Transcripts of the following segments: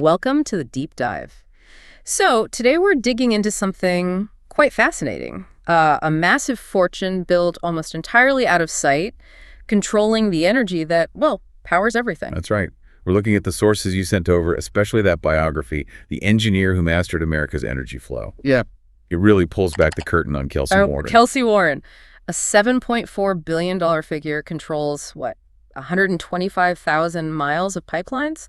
Welcome to the deep dive. So today we're digging into something quite fascinating. A massive fortune built almost entirely out of sight, controlling the energy that, well, powers everything. That's right. We're looking at the sources you sent over, especially that biography, The Engineer Who Mastered America's Energy Flow. Yeah. It really pulls back the curtain on Kelcy Warren. Kelcy Warren, a $7.4 billion figure, controls, 125,000 miles of pipelines?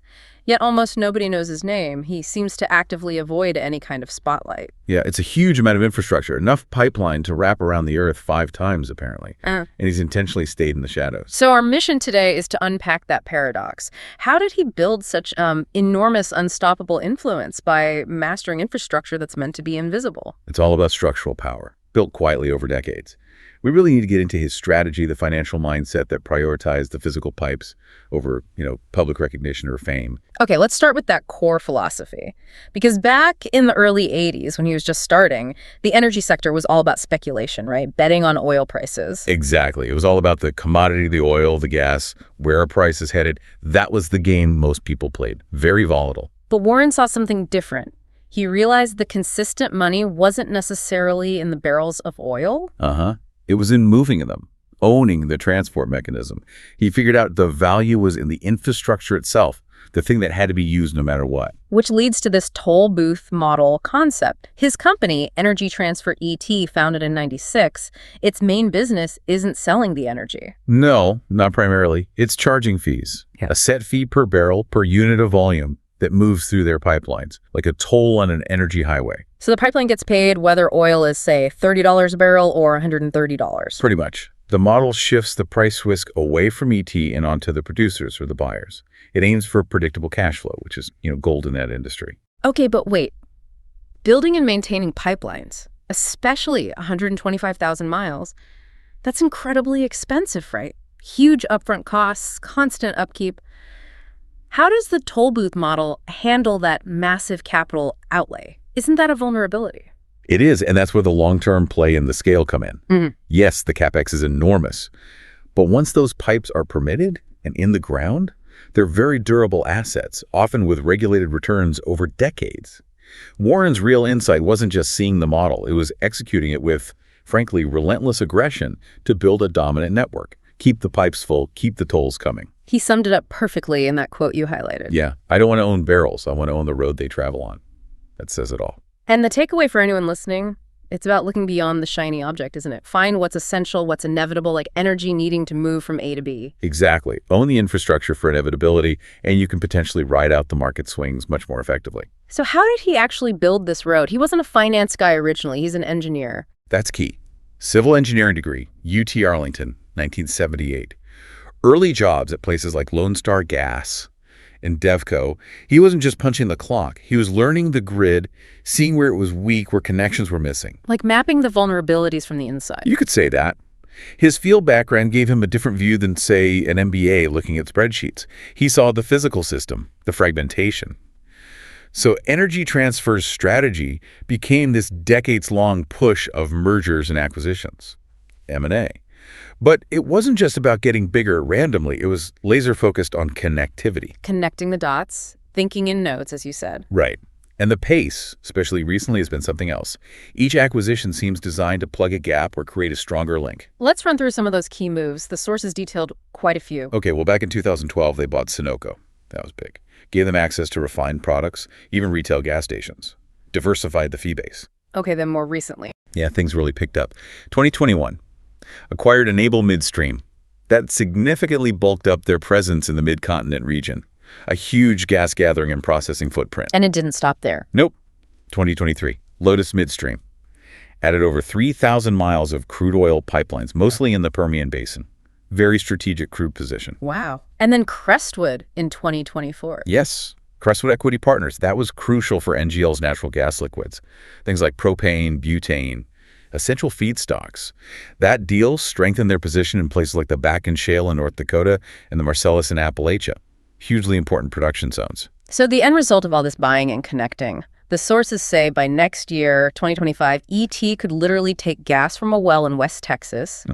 Yet almost nobody knows his name. He seems to actively avoid any kind of spotlight. Yeah, it's a huge amount of infrastructure, enough pipeline to wrap around the Earth 5 times, apparently. And he's intentionally stayed in the shadows. So our mission today is to unpack that paradox. How did he build such enormous, unstoppable influence by mastering infrastructure that's meant to be invisible? It's all about structural power, built quietly over decades. We really need to get into his strategy, the financial mindset that prioritized the physical pipes over, public recognition or fame. Okay, let's start with that core philosophy. Because back in the early 80s, when he was just starting, the energy sector was all about speculation, right? Betting on oil prices. Exactly. It was all about the commodity, the oil, the gas, where a price is headed. That was the game most people played. Very volatile. But Warren saw something different. He realized the consistent money wasn't necessarily in the barrels of oil. It was in moving them, owning the transport mechanism. He figured out the value was in the infrastructure itself, the thing that had to be used no matter what. Which leads to this toll booth model concept. His company, Energy Transfer ET, founded in '96, its main business isn't selling the energy. No, not primarily. It's charging fees. Yeah. A set fee per barrel per unit of volume that moves through their pipelines, like a toll on an energy highway. So the pipeline gets paid whether oil is, say, $30 a barrel or $130. Pretty much. The model shifts the price risk away from ET and onto the producers or the buyers. It aims for predictable cash flow, which is, gold in that industry. Okay, but wait. Building and maintaining pipelines, especially 125,000 miles, that's incredibly expensive, right? Huge upfront costs, constant upkeep. How does the toll booth model handle that massive capital outlay? Isn't that a vulnerability? It is, and that's where the long-term play and the scale come in. Yes, the CapEx is enormous, but once those pipes are permitted and in the ground, they're very durable assets, often with regulated returns over decades. Warren's real insight wasn't just seeing the model, it was executing it with, frankly, relentless aggression to build a dominant network. Keep the pipes full, keep the tolls coming. He summed it up perfectly in that quote you highlighted. Yeah, I don't want to own barrels. I want to own the road they travel on. That says it all. And the takeaway for anyone listening, it's about looking beyond the shiny object, isn't it? Find what's essential, what's inevitable, like energy needing to move from A to B. Exactly. Own the infrastructure for inevitability, and you can potentially ride out the market swings much more effectively. So how did he actually build this road? He wasn't a finance guy originally. He's an engineer. That's key. Civil engineering degree, UT Arlington, 1978. Early jobs at places like Lone Star Gas and Devco. He wasn't just punching the clock. He was learning the grid, seeing where it was weak, where connections were missing. Like mapping the vulnerabilities from the inside. You could say that. His field background gave him a different view than, say, an MBA looking at spreadsheets. He saw the physical system, the fragmentation. So Energy Transfer's strategy became this decades-long push of mergers and acquisitions, M&A. But it wasn't just about getting bigger randomly. It was laser-focused on connectivity. Connecting the dots, thinking in nodes, as you said. Right. And the pace, especially recently, has been something else. Each acquisition seems designed to plug a gap or create a stronger link. Let's run through some of those key moves. The sources detailed quite a few. Okay, well, back in 2012, they bought Sunoco. That was big. Gave them access to refined products, even retail gas stations. Diversified the fee base. Okay, then more recently. Yeah, things really picked up. 2021. Acquired Enable Midstream. That significantly bulked up their presence in the mid-continent region. A huge gas gathering and processing footprint. And it didn't stop there. Nope. 2023. Lotus Midstream. Added over 3,000 miles of crude oil pipelines, mostly in the Permian Basin. Very strategic crude position. Wow. And then Crestwood in 2024. Yes. Crestwood Equity Partners. That was crucial for NGL's natural gas liquids. Things like propane, butane, essential feedstocks. That deal strengthened their position in places like the Bakken Shale in North Dakota and the Marcellus in Appalachia. Hugely important production zones. So the end result of all this buying and connecting, The sources say by next year, 2025, ET could literally take gas from a well in West Texas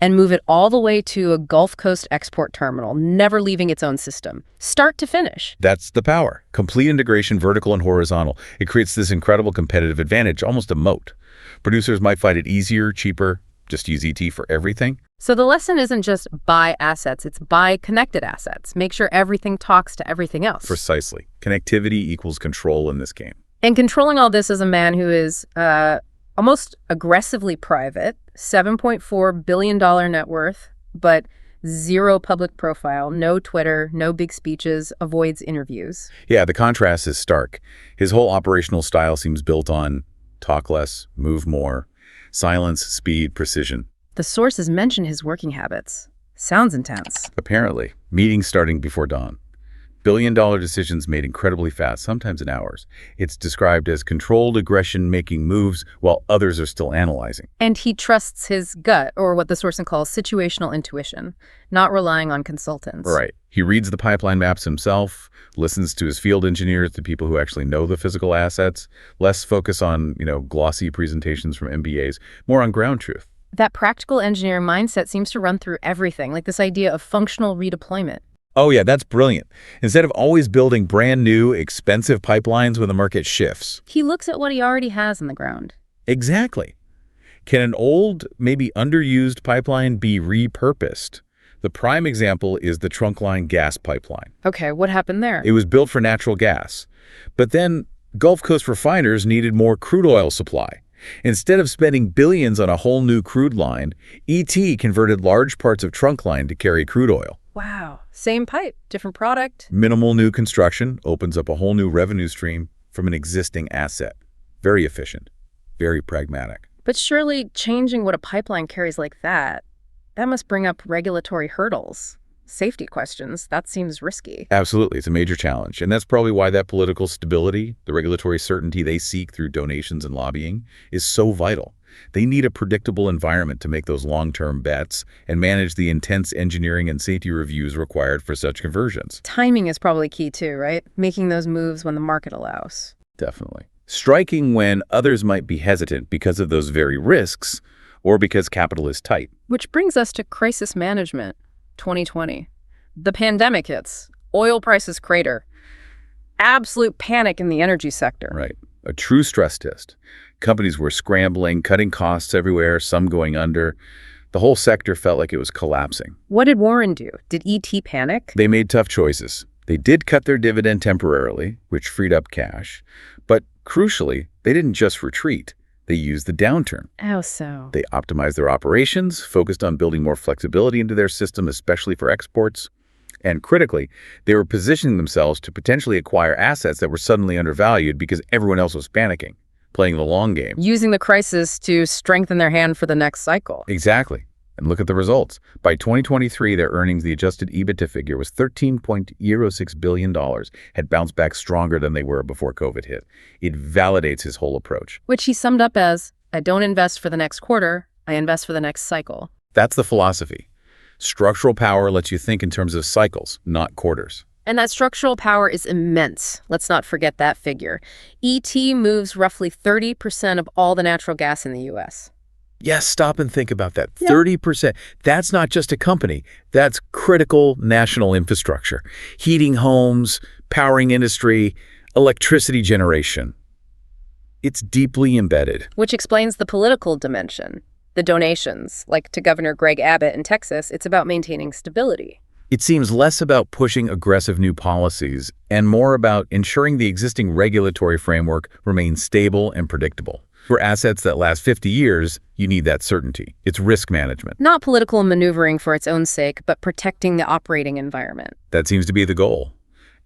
and move it all the way to a Gulf Coast export terminal, never leaving its own system, start to finish. That's the power. Complete integration, vertical and horizontal. It creates this incredible competitive advantage, almost a moat. Producers might find it easier, cheaper, just use ET for everything. So the lesson isn't just buy assets, it's buy connected assets. Make sure everything talks to everything else. Precisely. Connectivity equals control in this game. And controlling all this is a man who is almost aggressively private, $7.4 billion net worth, but zero public profile, no Twitter, no big speeches, avoids interviews. Yeah, the contrast is stark. His whole operational style seems built on talk less, move more, silence, speed, precision. The sources mention his working habits. Sounds intense. Apparently, meetings starting before dawn. Billion-dollar decisions made incredibly fast, sometimes in hours. It's described as controlled aggression making moves while others are still analyzing. And he trusts his gut, or what the sourcing calls situational intuition, not relying on consultants. Right. He reads the pipeline maps himself, listens to his field engineers, the people who actually know the physical assets, less focus on, glossy presentations from MBAs, more on ground truth. That practical engineer mindset seems to run through everything, like this idea of functional redeployment. Oh yeah, that's brilliant. Instead of always building brand new, expensive pipelines when the market shifts. He looks at what he already has in the ground. Exactly. Can an old, maybe underused pipeline be repurposed? The prime example is the Trunkline gas pipeline. Okay, what happened there? It was built for natural gas. But then Gulf Coast refiners needed more crude oil supply. Instead of spending billions on a whole new crude line, ET converted large parts of Trunkline to carry crude oil. Wow. Same pipe, different product. Minimal new construction opens up a whole new revenue stream from an existing asset. Very efficient, very pragmatic. But surely changing what a pipeline carries like that must bring up regulatory hurdles, safety questions. That seems risky. Absolutely. It's a major challenge. And that's probably why that political stability, the regulatory certainty they seek through donations and lobbying, is so vital. They need a predictable environment to make those long-term bets and manage the intense engineering and safety reviews required for such conversions. Timing is probably key too, right? Making those moves when the market allows. Definitely. Striking when others might be hesitant because of those very risks or because capital is tight. Which brings us to crisis management, 2020. The pandemic hits. Oil prices crater. Absolute panic in the energy sector. Right. A true stress test. Companies were scrambling, cutting costs everywhere, some going under. The whole sector felt like it was collapsing. What did Warren do? Did ET panic? They made tough choices. They did cut their dividend temporarily, which freed up cash. But crucially, they didn't just retreat. They used the downturn. How so? They optimized their operations, focused on building more flexibility into their system, especially for exports. And critically, they were positioning themselves to potentially acquire assets that were suddenly undervalued because everyone else was panicking, playing the long game. Using the crisis to strengthen their hand for the next cycle. Exactly. And look at the results. By 2023, their earnings, the adjusted EBITDA figure, was $13.06 billion, had bounced back stronger than they were before COVID hit. It validates his whole approach. Which he summed up as, I don't invest for the next quarter, I invest for the next cycle. That's the philosophy. Structural power lets you think in terms of cycles, not quarters. And that structural power is immense. Let's not forget that figure. ET moves roughly 30% of all the natural gas in the U.S. Yes, stop and think about that. 30%. That's not just a company. That's critical national infrastructure. Heating homes, powering industry, electricity generation. It's deeply embedded. Which explains the political dimension. The donations, like to Governor Greg Abbott in Texas, it's about maintaining stability. It seems less about pushing aggressive new policies and more about ensuring the existing regulatory framework remains stable and predictable. For assets that last 50 years, you need that certainty. It's risk management. Not political maneuvering for its own sake, but protecting the operating environment. That seems to be the goal.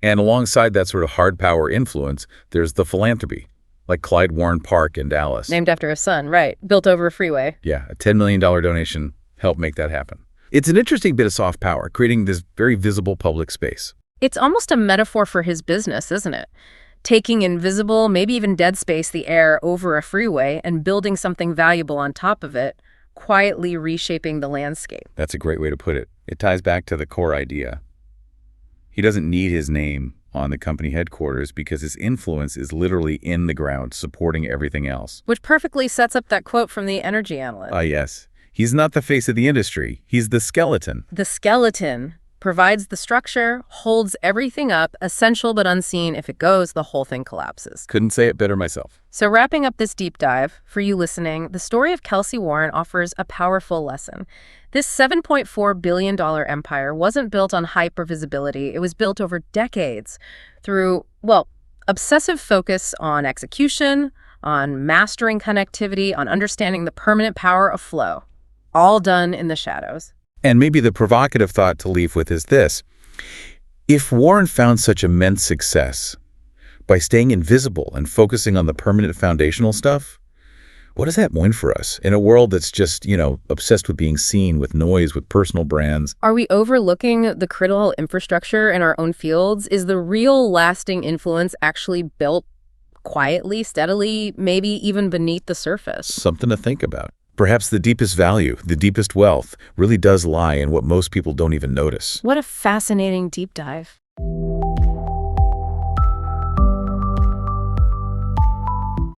And alongside that sort of hard power influence, there's the philanthropy, like Clyde Warren Park in Dallas. Named after his son, right. Built over a freeway. Yeah, a $10 million donation helped make that happen. It's an interesting bit of soft power, creating this very visible public space. It's almost a metaphor for his business, isn't it? Taking invisible, maybe even dead space, the air over a freeway and building something valuable on top of it, quietly reshaping the landscape. That's a great way to put it. It ties back to the core idea. He doesn't need his name on the company headquarters because his influence is literally in the ground, supporting everything else. Which perfectly sets up that quote from the energy analyst. Yes. He's not the face of the industry. He's the skeleton. The skeleton provides the structure, holds everything up, essential but unseen. If it goes, the whole thing collapses. Couldn't say it better myself. So wrapping up this deep dive, for you listening, the story of Kelcy Warren offers a powerful lesson. This $7.4 billion empire wasn't built on hype or visibility. It was built over decades through, well, obsessive focus on execution, on mastering connectivity, on understanding the permanent power of flow. All done in the shadows. And maybe the provocative thought to leave with is this. If Warren found such immense success by staying invisible and focusing on the permanent foundational stuff, what does that mean for us in a world that's just, obsessed with being seen, with noise, with personal brands? Are we overlooking the critical infrastructure in our own fields? Is the real lasting influence actually built quietly, steadily, maybe even beneath the surface? Something to think about. Perhaps the deepest value, the deepest wealth, really does lie in what most people don't even notice. What a fascinating deep dive.